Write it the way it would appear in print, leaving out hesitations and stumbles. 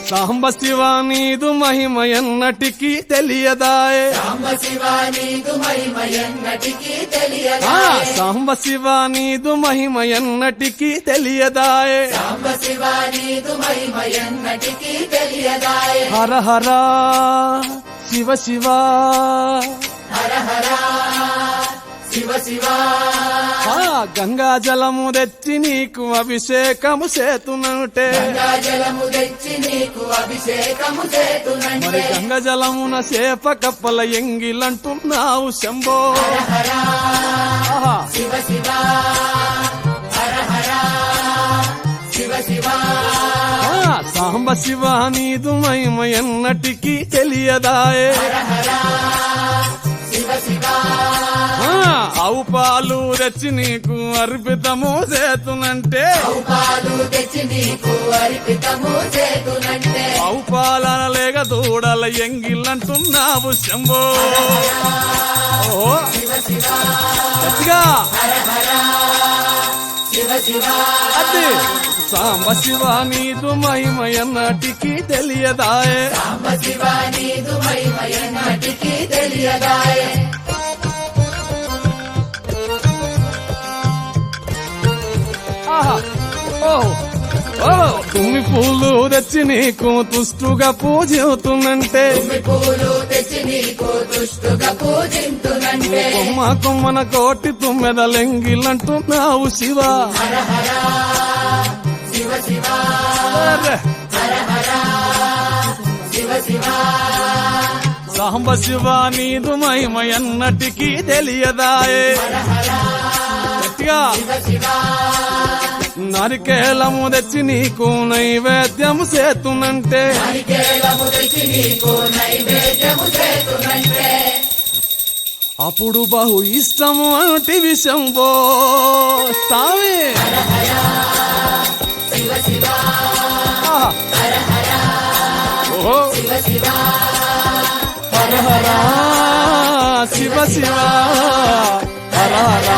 సాంబ శివ నీదు మహిమ ఎన్నటికీ తెలియదాయే, సాంబ శివ నీదు మహిమ ఎన్నటికీ తెలియదాయే, సాంబ శివ నీదు మహిమ ఎన్నటికీ తెలియదాయే, సాంబ శివ నీదు మహిమ ఎన్నటికీ తెలియదాయే. హర హర శివ శివ, హర హర శివ శివ, గంగా జలము తెచ్చి నీకు అభిషేకము చేతునంటే, గంగా జలము తెచ్చి నీకు అభిషేకము మరి చేతునంటే, గంగ జలమున చేప కప్పల ఎంగిలంటున్నావు శంభో. హర హర ఆహా. శివ శివ, హర హర శివ శివ, సాంబ శివ నీదు మహిమ ఎన్నటికీ తెలియదాయే, హర హర శివ శివ, ఆవు పాలు తెచ్చి నీకు అర్పితము చేతునంటే, ఆవు పాలు తెచ్చి నీకు అర్పితము చేతునంటే, ఆవు పాలన లేక దూడల ఎంగిలంటున్నావు శంభో. ఓహో శివ శివ, గట్టిగా హర హర శివ శివ, అది సాంబ శివ నీదు మహిమ ఎన్నటికీ తెలియదాయే, సాంబ శివ నీదు మహిమ ఎన్నటికీ తెలియదాయే. ఆహా. ఓహో. ఓహో. తుమ్మి పూలు తెచ్చి నీకు తుష్టుగా పూజిస్తున్నంటే, తుమ్మి పూలు తెచ్చి నీకు దుష్టుగా పూజింతునంటే, కొమ్మ కొమ్మన కోటి తుమ్మెదలెంగిలంటున్నావు శివ. హర హర శివ శివ, అరే. హర హర శివ శివ, సాంబ శివ నీదు మహిమ ఎన్నటికీ తెలియదాయే, హర హర గట్టిగా శివ శివ, నరికేలము తెచ్చి నీకు నైవేద్యము చేతునంటే, హరికేలము తెచ్చి నీకు నైవేద్యము చేతునంటే, అప్పుడు బహు ఇష్టము అంటే విషంబో స్వామి. హర హర శివ శివ, ఆహా. హర హర ఓహో. శివ శివ, హర హర శివ శివ, హర హర